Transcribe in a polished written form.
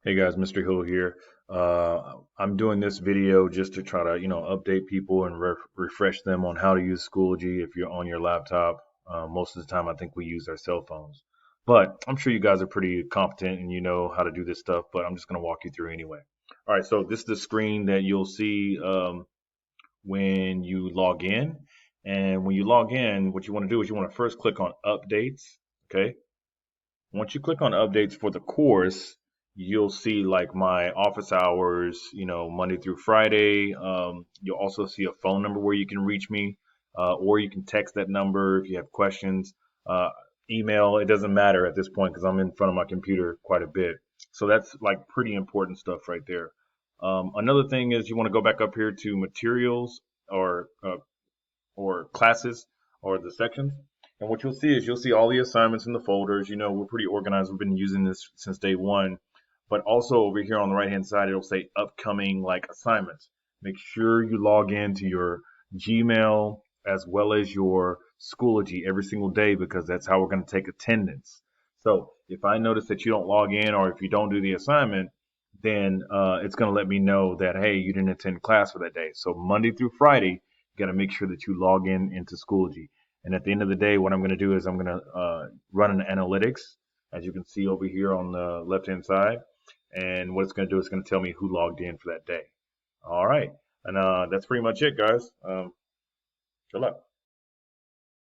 Hey guys, Mr. Hill here. I'm doing this video just to try to, update people and refresh them on how to use Schoology if you're on your laptop. Most of the time, I think we use our cell phones. But I'm sure you guys are pretty competent and you know how to do this stuff, but I'm just going to walk you through anyway. All right, so this is the screen that you'll see when you log in. And when you log in, what you want to do is you want to first click on Updates. Okay. Once you click on updates for the course, you'll see like my office hours, Monday through Friday. You'll also see a phone number where you can reach me, or you can text that number if you have questions. Uh, Email, it doesn't matter at this point because I'm in front of my computer quite a bit. So that's like pretty important stuff right there. Another thing is you want to go back up here to materials or uh, or classes or the sections. And what you'll see is you'll see all the assignments in the folders. We're pretty organized. We've been using this since day one. But also over here on the right hand side, it'll say upcoming like assignments. Make sure you log into your Gmail as well as your Schoology every single day because that's how we're going to take attendance. So if I notice that you don't log in or if you don't do the assignment, then it's going to let me know that, hey, you didn't attend class for that day. So Monday through Friday, you got to make sure that you log in into Schoology. And at the end of the day, what I'm going to do is I'm going to run an analytics, as you can see over here on the left-hand side. And what it's going to do is going to tell me who logged in for that day. All right. And that's pretty much it, guys. Good luck.